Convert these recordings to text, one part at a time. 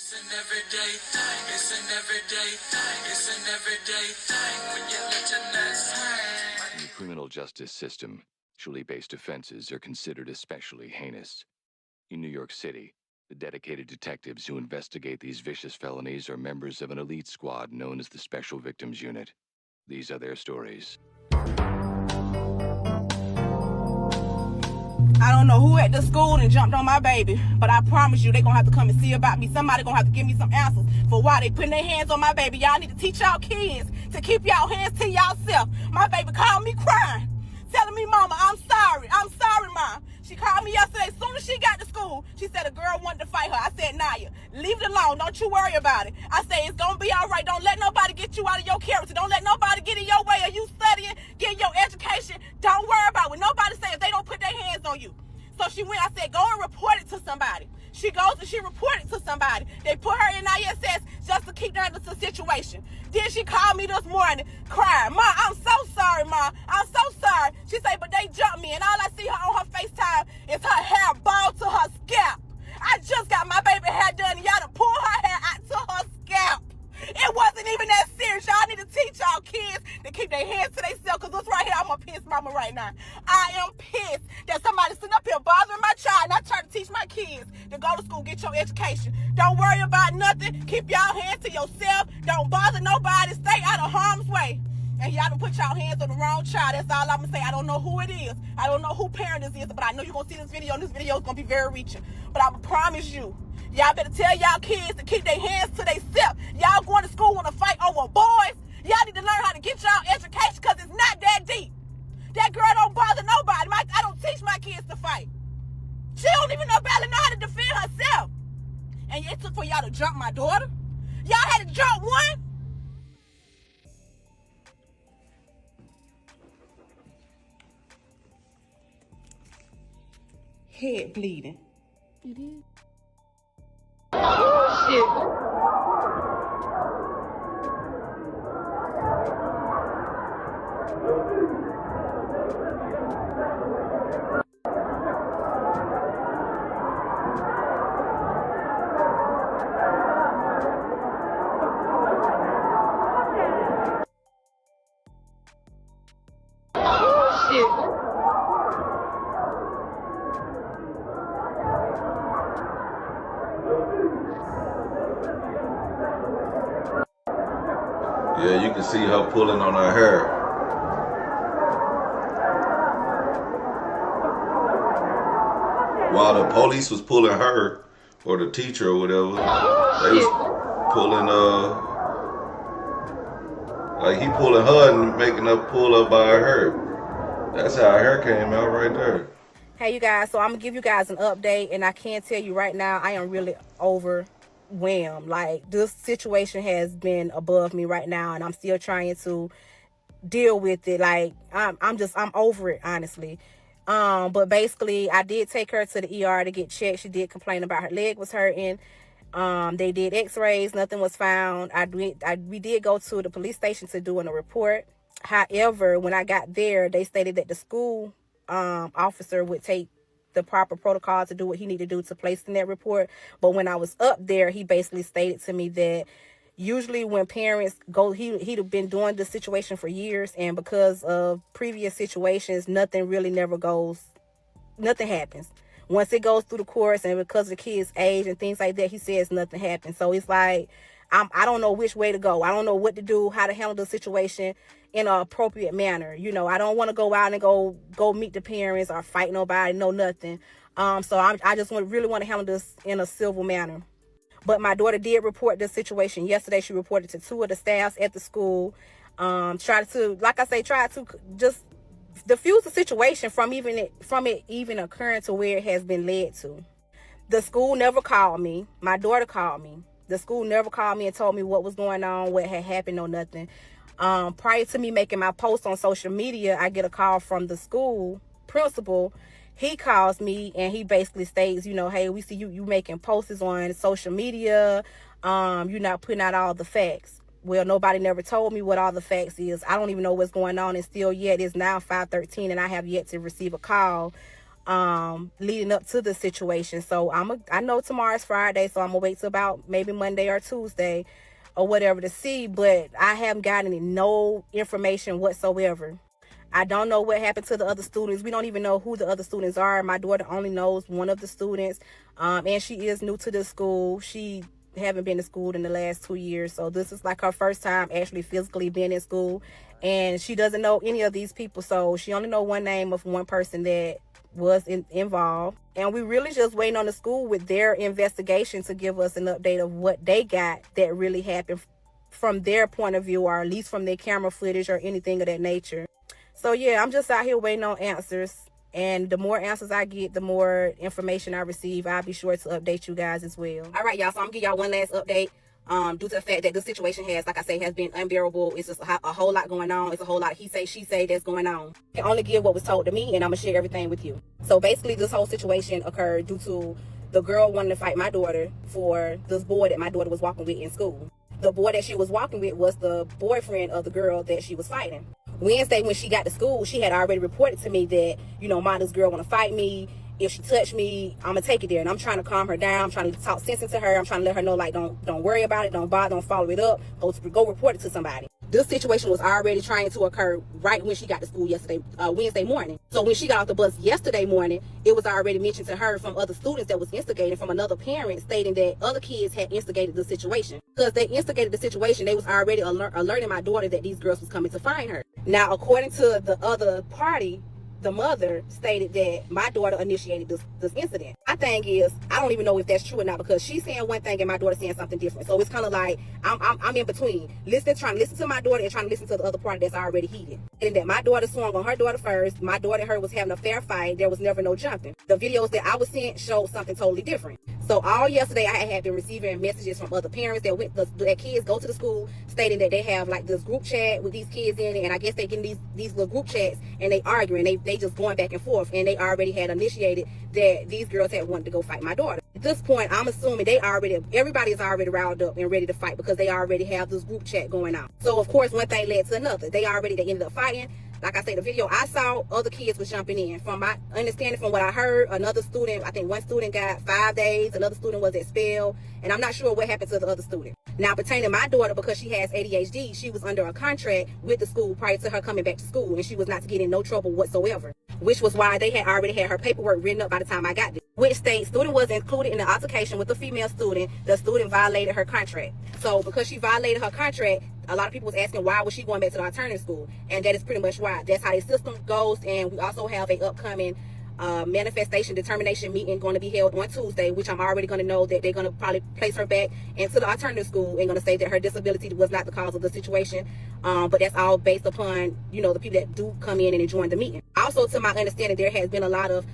It's an everyday thing. It's an everyday thing. It's an everyday thing when you let your nuts hang. In the criminal justice system, sexually-based offenses are considered especially heinous. In New York City, the dedicated detectives who investigate these vicious felonies are members of an elite squad known as the Special Victims Unit. These are their stories. I don't know who at the school and jumped on my baby, but I promise you they gonna have to come and see about me. Somebody gonna have to give me some answers for why they putting their hands on my baby. Y'all need to teach y'all kids to keep y'all hands to y'allself. My baby called me crying, telling me, Mama, I'm sorry, Mom. She called me yesterday. As soon as she got to school, she said a girl wanted to fight her. I said, Naya, leave it alone. Don't you worry about it. I said, it's going to be all right. Don't let nobody get you out of your character. Don't let nobody get in your way of you studying, getting your education. Don't worry about what nobody says if they don't put their hands on you. So she went, I said, go and report it to somebody. She goes and she reported it to somebody. They put her in ISS just to keep her out of the situation. Then she called me this morning crying, Ma, I'm so sorry, Ma. I'm so sorry. She said, but they jumped me, and all I see her on her FaceTime is her hair bald to her scalp. I just got my baby hair done, and y'all done pull her hair out to her scalp. It wasn't even that serious. Y'all need to teach y'all kids to keep their hands to themselves, because this right here, I'm a pissed mama right now. I am pissed that somebody sitting up here bothering my child, and I try to teach my kids to go to school, get your education. Don't worry about nothing. Keep y'all hands to yourself. Don't bother nobody. Stay out of harm's way. And y'all done put y'all hands on the wrong child. That's all I'm going to say. I don't know who it is. I don't know who parent this is, but I know you're going to see this video, and this video is going to be very reaching. But I promise you, y'all better tell y'all kids to keep their hands to themselves. Y'all going to school want to fight over boys. Y'all need to learn how to get y'all education, because it's not that deep. That girl don't bother nobody. I don't teach my kids to fight. She don't even barely know how to defend herself. And it took for y'all to jump my daughter. Y'all had to jump one. Head bleeding. It is. Oh, shit. Yeah, you can see her pulling on her hair. While the police was pulling her, or the teacher or whatever, they was pulling, like he pulling her and making her pull up by her hair. That's how her hair came out right there. Hey, you guys, so I'm going to give you guys an update, and I can tell you right now, I am really overwhelmed. Like, this situation has been above me right now, and I'm still trying to deal with it. Like, I'm over it, honestly. But basically, I did take her to the ER to get checked. She did complain about her leg was hurting. They did x-rays, nothing was found. We did go to the police station to do a report. However, when I got there, they stated that the school officer would take the proper protocol to do what he needed to do to place in that report. But when I was up there, he basically stated to me that usually when parents go, he'd have been doing this situation for years, and because of previous situations, nothing happens. Once it goes through the course, and because of the kid's age and things like that, he says nothing happens. So it's like, I don't know which way to go. I don't know what to do, how to handle the situation in an appropriate manner. You know, I don't want to go out and go meet the parents or fight nobody, no nothing. So I just really want to handle this in a civil manner. But my daughter did report this situation yesterday. She reported to 2 of the staffs at the school. Try to just diffuse the situation from it even occurring to where it has been led to. The school never called me. My daughter called me. The school never called me and told me what was going on, what had happened, or nothing. Prior to me making my post on social media, I get a call from the school principal. He calls me and he basically states, you know, hey, we see you making posts on social media. You're not putting out all the facts. Well, nobody never told me what all the facts is. I don't even know what's going on. And still yet it's now 5:13 and I have yet to receive a call leading up to the situation. So I know tomorrow's Friday, so I'm gonna wait till about maybe Monday or Tuesday or whatever to see, but I haven't gotten no information whatsoever. I don't know what happened to the other students. We don't even know who the other students are. My daughter only knows one of the students, and she is new to the school. She haven't been to school in the last 2 years, so this is like her first time actually physically being in school, and she doesn't know any of these people, so she only know one name of one person that was involved. And we really just waiting on the school with their investigation to give us an update of what they got that really happened from their point of view, or at least from their camera footage or anything of that nature. So yeah, I'm just out here waiting on answers. And the more answers I get, the more information I receive. I'll be sure to update you guys as well. All right, y'all. So I'm gonna give y'all one last update. Due to the fact that this situation has, like I say, has been unbearable. It's just a whole lot going on. It's a whole lot of he say, she say that's going on. I can only give what was told to me, and I'm gonna share everything with you. So basically, this whole situation occurred due to the girl wanting to fight my daughter for this boy that my daughter was walking with in school. The boy that she was walking with was the boyfriend of the girl that she was fighting. Wednesday, when she got to school, she had already reported to me that, ma, this girl want to fight me. If she touch me, I'm gonna take it there. And I'm trying to calm her down. I'm trying to talk sense into her. I'm trying to let her know, like, don't worry about it. Don't bother. Don't follow it up. Go report it to somebody. This situation was already trying to occur right when she got to school yesterday, Wednesday morning. So when she got off the bus yesterday morning, it was already mentioned to her from other students that was instigating, from another parent stating that other kids had instigated the situation. Because they instigated the situation, they was already alerting my daughter that these girls was coming to find her. Now, according to the other party, the mother stated that my daughter initiated this incident. My thing is, I don't even know if that's true or not, because she's saying one thing and my daughter saying something different. So it's kind of like I'm in between, trying to listen to my daughter and trying to listen to the other party that's already heated. And that my daughter swung on her daughter first. My daughter and her was having a fair fight. There was never no jumping. The videos that I was sent showed something totally different. So all yesterday, I had been receiving messages from other parents that kids go to the school stating that they have like this group chat with these kids in it, and I guess they get these little group chats and they arguing, they just going back and forth, and they already had initiated that these girls had wanted to go fight my daughter. At this point, I'm assuming everybody is already riled up and ready to fight, because they already have this group chat going on. So of course, one thing led to another. They ended up fighting. Like I said, the video I saw, other kids was jumping in. From my understanding, from what I heard, another student, I think one student got 5 days, another student was expelled, and I'm not sure what happened to the other student. Now, pertaining to my daughter, because she has ADHD, she was under a contract with the school prior to her coming back to school, and she was not to get in no trouble whatsoever, which was why they had already had her paperwork written up by the time I got there, which states student was included in the altercation with the female student. The student violated her contract. So because she violated her contract, a lot of people was asking why was she going back to the alternative school, and that is pretty much why. That's how the system goes. And we also have a upcoming manifestation determination meeting going to be held on Tuesday, which I'm already going to know that they're going to probably place her back into the alternative school and going to say that her disability was not the cause of the situation. But that's all based upon, the people that do come in and join the meeting. Also, to my understanding, there has been a lot of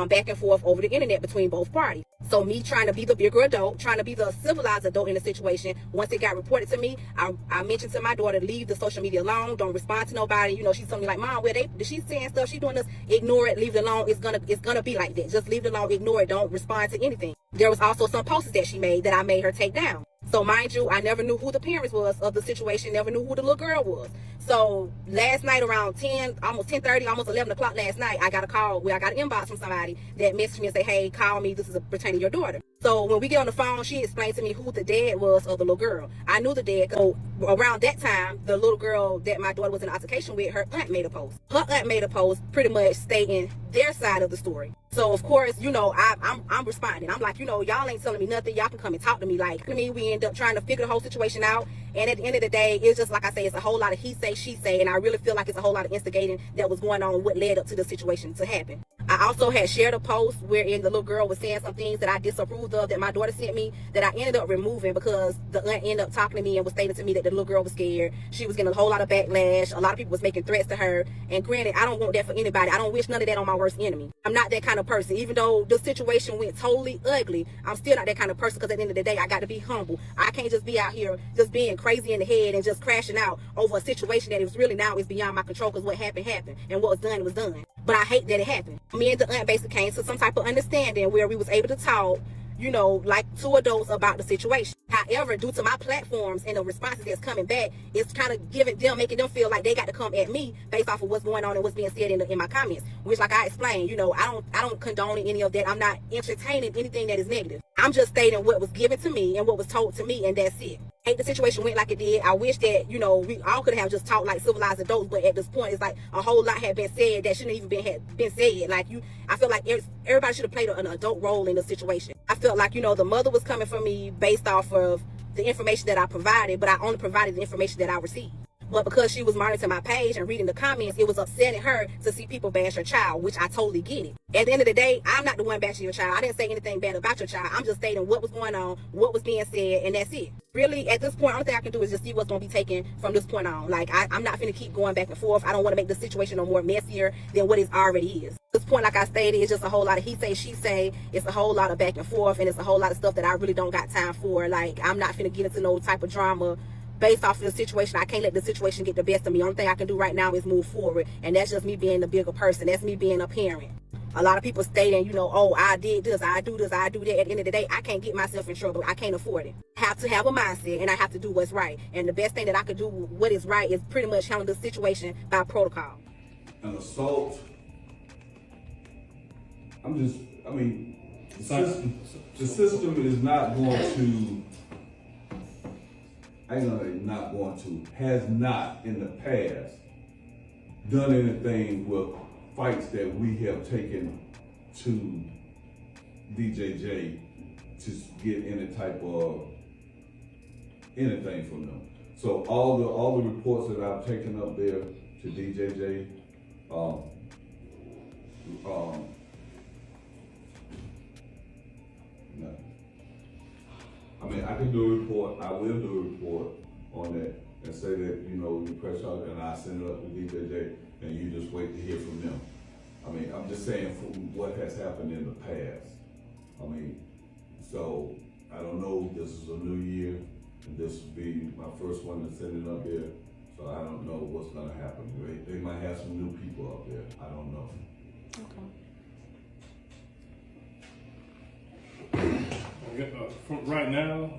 back and forth over the internet between both parties. So me trying to be the bigger adult, trying to be the civilized adult in the situation, once it got reported to me, I mentioned to my daughter, leave the social media alone, don't respond to nobody. She's telling me like, Mom, she's saying stuff, she's doing this, ignore it, leave it alone. It's gonna be like that. Just leave it alone, ignore it, don't respond to anything. There was also some posts that she made that I made her take down. So mind you, I never knew who the parents was of the situation, never knew who the little girl was. So last night around 10:30, almost 11 o'clock last night, I got a call where I got an inbox from somebody that messaged me and say, hey, call me, this is pertaining to your daughter. So when we get on the phone, she explained to me who the dad was of the little girl. I knew the dad. So around that time, the little girl that my daughter was in altercation with, her aunt made a post. Her aunt made a post pretty much stating their side of the story. So of course, I'm responding. I'm like, y'all ain't telling me nothing. Y'all can come and talk to me. Like, we end up trying to figure the whole situation out. And at the end of the day, it's just like I say, it's a whole lot of he say, she say. And I really feel like it's a whole lot of instigating that was going on, what led up to the situation to happen. I also had shared a post wherein the little girl was saying some things that I disapproved of that my daughter sent me, that I ended up removing because the aunt ended up talking to me and was stating to me that the little girl was scared. She was getting a whole lot of backlash. A lot of people was making threats to her. And granted, I don't want that for anybody. I don't wish none of that on my worst enemy. I'm not that kind of person. Even though the situation went totally ugly, I'm still not that kind of person, because at the end of the day, I got to be humble. I can't just be out here just being crazy in the head and just crashing out over a situation that is really now is beyond my control, because what happened, and what was done was done. But I hate that it happened. Me and the aunt basically came to some type of understanding where we was able to talk, you know, like 2 adults about the situation. However, due to my platforms and the responses that's coming back, it's kind of making them feel like they got to come at me based off of what's going on and what's being said in my comments. Which, like I explained, you know, I don't condone any of that. I'm not entertaining anything that is negative. I'm just stating what was given to me and what was told to me, and that's it. I hate the situation went like it did. I wish that, you know, we all could have just talked like civilized adults, but at this point, it's like a whole lot had been said that shouldn't even been said. Like, I feel like everybody should have played an adult role in the situation. I felt like, you know, the mother was coming for me based off of the information that I provided, but I only provided the information that I received. But because she was monitoring my page and reading the comments, it was upsetting her to see people bash her child, which I totally get it. At the end of the day, I'm not the one bashing your child. I didn't say anything bad about your child. I'm just stating what was going on, what was being said, and that's it. Really, at this point, only thing I can do is just see what's going to be taken from this point on. Like, I'm not finna keep going back and forth. I don't want to make the situation no more messier than what it already is. At this point, like I stated, it's just a whole lot of he say, she say. It's a whole lot of back and forth, and it's a whole lot of stuff that I really don't got time for. Like, I'm not finna get into no type of drama based off of the situation. I can't let the situation get the best of me. Only thing I can do right now is move forward, and that's just me being the bigger person. That's me being a parent. A lot of people stating, you know, oh, I did this, I do this, I do that. At the end of the day, I can't get myself in trouble. I can't afford it. I have to have a mindset, and I have to do what's right. And the best thing that I could do, what is right, is pretty much handle the situation by protocol. An assault. The system is not going to. Has not in the past done anything with fights that we have taken to DJJ to get any type of anything from them. So all the reports that I've taken up there to DJJ, I can do a report. I will do a report on that and say that, you know, you press out and I send it up to DJJ and you just wait to hear from them. I'm just saying from what has happened in the past. So I don't know. This is a new year, and this will be my first one to send it up there. So I don't know what's gonna happen. They might have some new people up there. I don't know. Okay. From right now,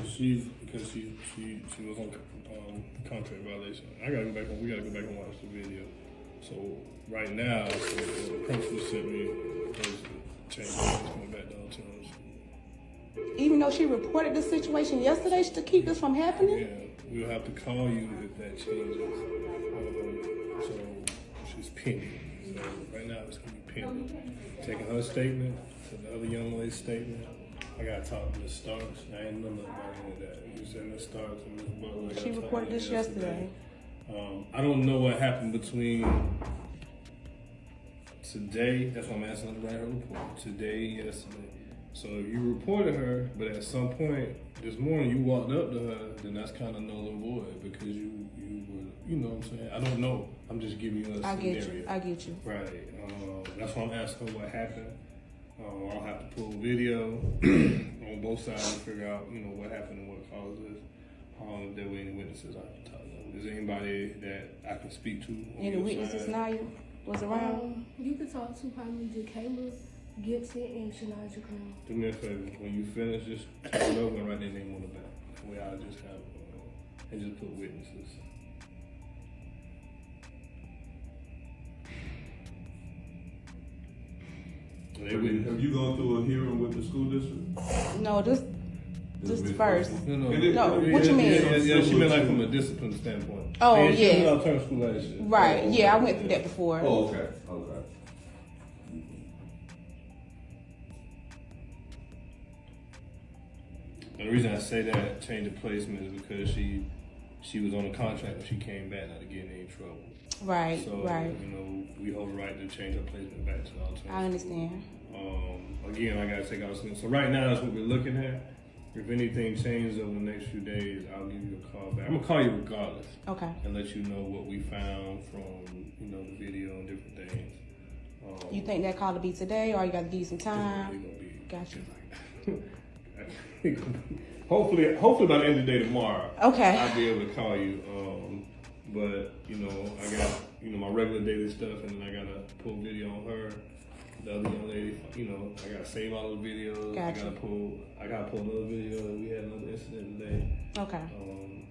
she was on contract violation. We gotta go back and watch the video. So right now, the principal sent me change coming back down to us. Even though she reported the situation yesterday to keep this from happening? Yeah, we'll have to call you if that changes. So she's pending. So right now it's gonna be pending. Taking her statement to the other young lady's statement. I gotta talk to Ms. Starks. I ain't know nothing about any of that. You said Ms. Starks and Ms. Butler. She reported this yesterday. I don't know what happened between today. That's why I'm asking her to write her report. Today, yesterday. So if you reported her, but at some point this morning you walked up to her, then that's kind of null and void because you were, you know what I'm saying? I don't know. I'm just giving you a scenario. I get you. Right. That's why I'm asking her what happened. I'll have to pull a video on both sides and figure out, you know, what happened and what caused this. If there were any witnesses, I have to talk to them. Is there anybody that I can speak to? Any witnesses, Naya, was around? You could talk to probably Jacayla, Gibson, and Shania Jacqueline. Do me a favor. When you finish, just turn it over and write their name on the back. That way I'll just have, and just put witnesses. Have you gone through a hearing with the school district? No, this first. No, what you mean? Yeah, she meant like from a discipline standpoint. Oh, yeah. yeah. She was out school last year. Right, yeah, I went through that before. Oh, okay. And the reason I say that change of placement is because she was on a contract when she came back not to get in any trouble. Right, so, right. You know, we hold the right to change her placement back to the alternative. I understand. Again, I gotta take out some. So right now, that's what we're looking at. If anything changes over the next few days, I'll give you a call back. I'm gonna call you regardless. Okay. And let you know what we found from, you know, the video and different things. You think that call will be today, or you got to give you some time? Gotcha. Gotcha. Hopefully by the end of the day tomorrow. Okay. I'll be able to call you. But you know, I got, you know, my regular daily stuff, and then I gotta pull video on her. the other young lady, you know, I gotta save all those videos. Gotcha. I gotta pull another video. We had another incident today. Okay.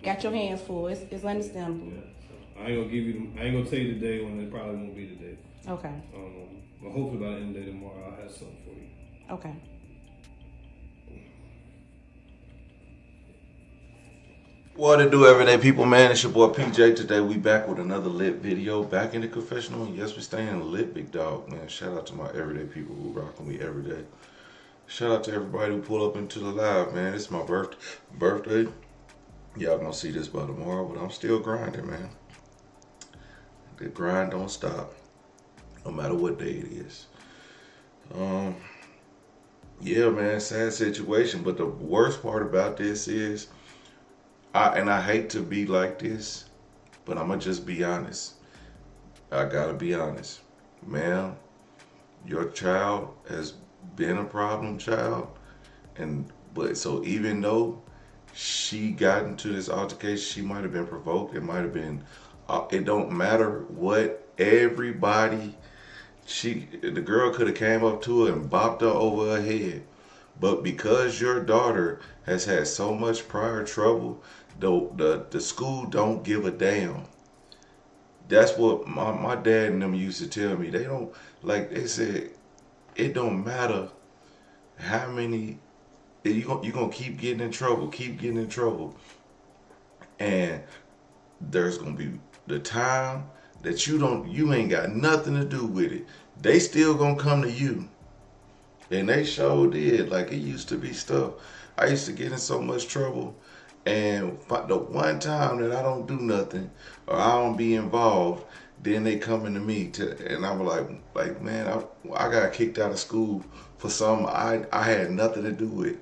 Got your hands full. It's understandable. Yeah. So I ain't gonna tell you the day when it probably won't be the day. Okay. But hopefully by the end of the day tomorrow I'll have something for you. Okay. What it do, everyday people, man? It's your boy PJ. Today we back with another lit video, back in the confessional. And yes, we staying lit, big dog, man. Shout out to my everyday people who rock with me every day. Shout out to everybody who pull up into the live, man. It's my birthday. Y'all gonna see this by tomorrow, but I'm still grinding, man. The grind don't stop, no matter what day it is. Yeah, man, sad situation. But the worst part about this is, I hate to be like this, but I'm gonna just be honest. I gotta be honest, ma'am. Your child has been a problem child, but so even though she got into this altercation, she might have been provoked. It might have been. It don't matter what everybody. The girl could have came up to her and bopped her over her head, but because your daughter has had so much prior trouble, the school don't give a damn. That's what my dad and them used to tell me. They don't, like they said, it don't matter how many, you're gonna keep getting in trouble, and there's gonna be the time that you ain't got nothing to do with it. They still gonna come to you. And they sure did. Like, it used to be stuff. I used to get in so much trouble, and the one time that I don't do nothing or I don't be involved, then they coming to me and I'm like, man, I got kicked out of school for something I had nothing to do with.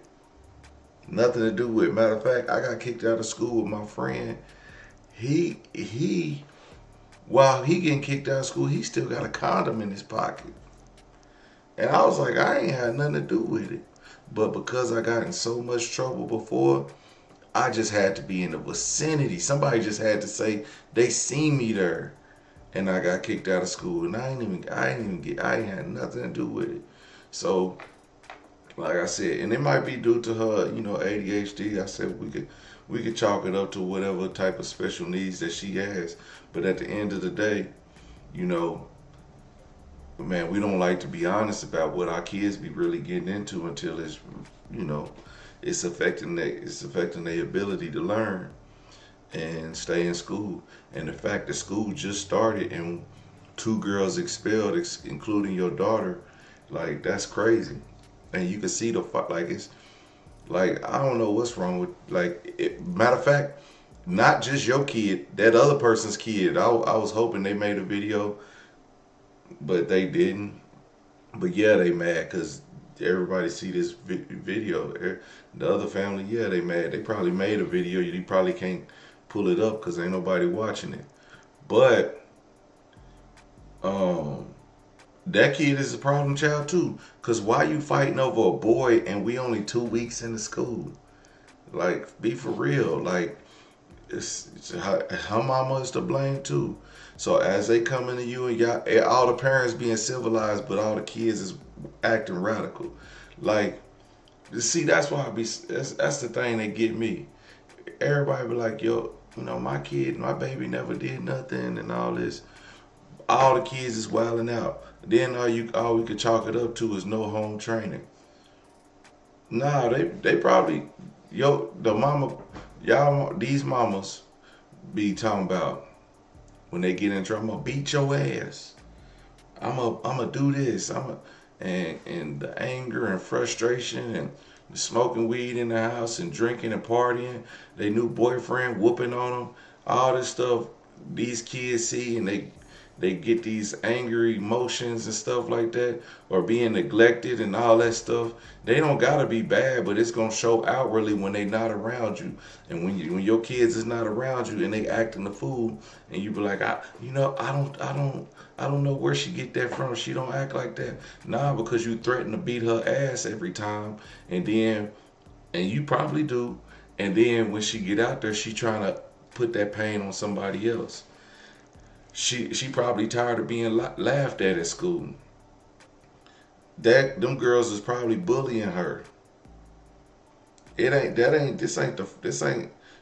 Nothing to do with. Matter of fact, I got kicked out of school with my friend. He while he getting kicked out of school, he still got a condom in his pocket. And I was like, I ain't had nothing to do with it. But because I got in so much trouble before, I just had to be in the vicinity. Somebody just had to say they seen me there, and I got kicked out of school. And I ain't had nothing to do with it. So, like I said, and it might be due to her, ADHD. I said we could chalk it up to whatever type of special needs that she has. But at the end of the day, man, we don't like to be honest about what our kids be really getting into until it's, it's affecting their ability to learn and stay in school. And the fact that school just started and 2 girls expelled, including your daughter, like, that's crazy. And you can see the it's like, I don't know what's wrong with, matter of fact, not just your kid, that other person's kid. I was hoping they made a video, but they didn't. But yeah, they mad because everybody see this video. The other family, yeah, they mad. They probably made a video. You probably can't pull it up because ain't nobody watching it. But that kid is a problem child too. Because why you fighting over a boy and we only 2 weeks into school? Like, be for real. Like, it's her mama is to blame too. So as they come into you and y'all, all the parents being civilized, but all the kids is acting radical. Like, see, that's why that's the thing that get me. Everybody be like, yo, my baby never did nothing and all this. All the kids is wilding out. Then all we could chalk it up to is no home training. Nah, they probably, these mamas be talking about, when they get in trouble, I'm gonna beat your ass. I'm gonna do this. And the anger and frustration and smoking weed in the house and drinking and partying, their new boyfriend whooping on them, all this stuff these kids see, and they get these angry emotions and stuff like that, or being neglected and all that stuff. They don't gotta be bad, but it's gonna show outwardly when they not around you. And when your kids is not around you and they acting the fool, and you be like, I don't know where she get that from. She don't act like that. Nah, because you threaten to beat her ass every time, and you probably do. And then when she get out there, she trying to put that pain on somebody else. She probably tired of being laughed at school. them girls is probably bullying her. This ain't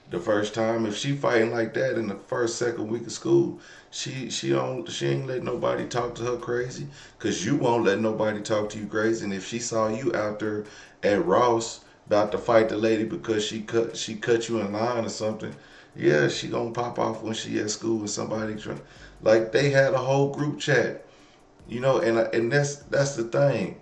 the first time. If she fighting like that in the first, second week of school, she ain't let nobody talk to her crazy, cause you won't let nobody talk to you crazy. And if she saw you out there at Ross about to fight the lady because she cut you in line or something, yeah, she gonna pop off when she at school with somebody like they had a whole group chat, and that's the thing,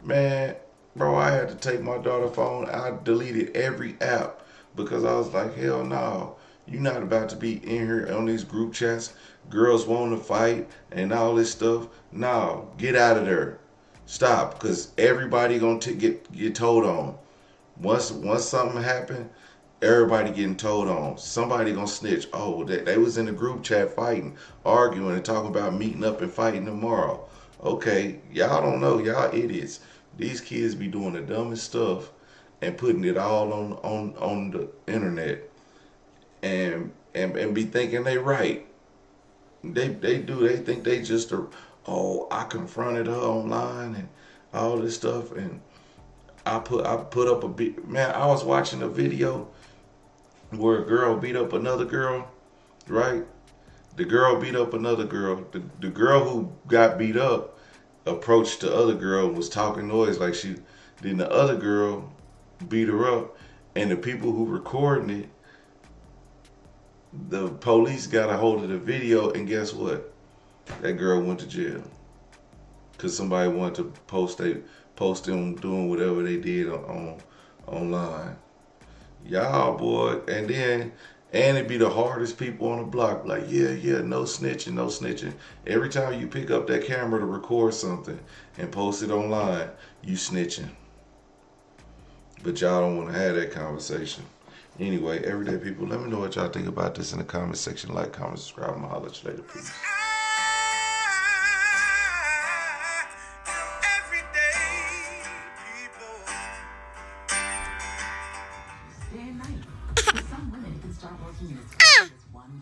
man. Bro, I had to take my daughter's phone. I deleted every app because I was like, hell no. You're not about to be in here on these group chats. Girls want to fight and all this stuff. No, get out of there. Stop, because everybody gonna get told on. Once something happen, everybody getting told on. Somebody gonna snitch. Oh, they was in the group chat fighting, arguing, and talking about meeting up and fighting tomorrow. Okay, y'all don't know. Y'all idiots. These kids be doing the dumbest stuff and putting it all on the internet and be thinking they right. They think they just I confronted her online and all this stuff, and I put up a bit. Man, I was watching a video where a girl beat up another girl, right? The girl beat up another girl. The girl who got beat up approached the other girl and was talking noise like she. Then the other girl beat her up, and the people who recording it, the police got a hold of the video, and guess what? That girl went to jail because somebody wanted to post them doing whatever they did online. Y'all, boy, and it be the hardest people on the block. Like, yeah, no snitching, no snitching. Every time you pick up that camera to record something and post it online, you snitching. But y'all don't want to have that conversation. Anyway, everyday people, let me know what y'all think about this in the comment section. Like, comment, subscribe, and I'll holler at you later. Peace. Day and night. For some women, it can start working in as quick as 1